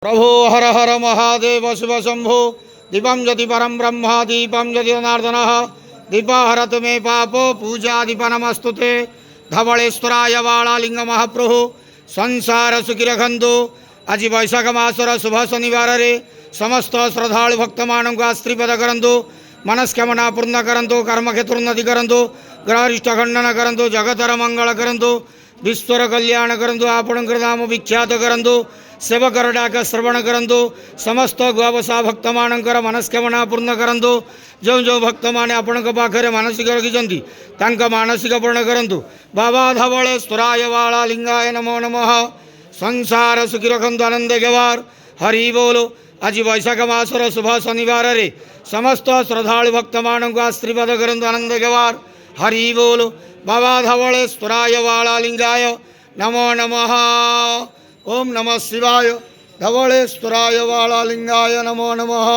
प्रभो हर हर महादेव शिव शंभो दीपं ज्योति परम ब्रह्म दीपं ज्योति जनार्दन दीप हरत मे पाप पूजा दीप नमस्तुते धवलेश्वराय बालालिंग महाप्रभु संसार सुखी रखंतु। आज वैशाख मासर शुभ शनिवार रे समस्त श्रद्धालु भक्त मान आशीर्वाद करंतु, मनस्कामना पूर्ण करंतु, कर्मक्षेत्र उन्नति करंतु, ग्रहरिष्ठ खंडन करंतु, जगतर मंगल करंतु, विश्वर कल्याण करंतु, आपणकर नाम विख्यात करंतु, सेवकर डाक श्रवण करंतु, समस्त गोवसा भक्त मानकर मनस्कामना पूर्ण करंतु। जो जो भक्त माने आपण पाखे मानसिक रखिंट तांका मानसिक पूर्ण करंतु। बाबा धवलेश्वराय बालालिंगाय नमो नमः। संसार सुखी रखंतु, आनंद गवार हरि बोलो। आज वैशाख मासर शुभ शनिवार रे समस्त श्रद्धालु भक्त मान आशीर्वाद करंतु, आनंद गवार हरि बोलो। बाबा धवलेश्वराय बालालिंगाय नमो नमः। ओम नमः शिवाय। धवलेश्वराय बालालिंगाय नमो नमः।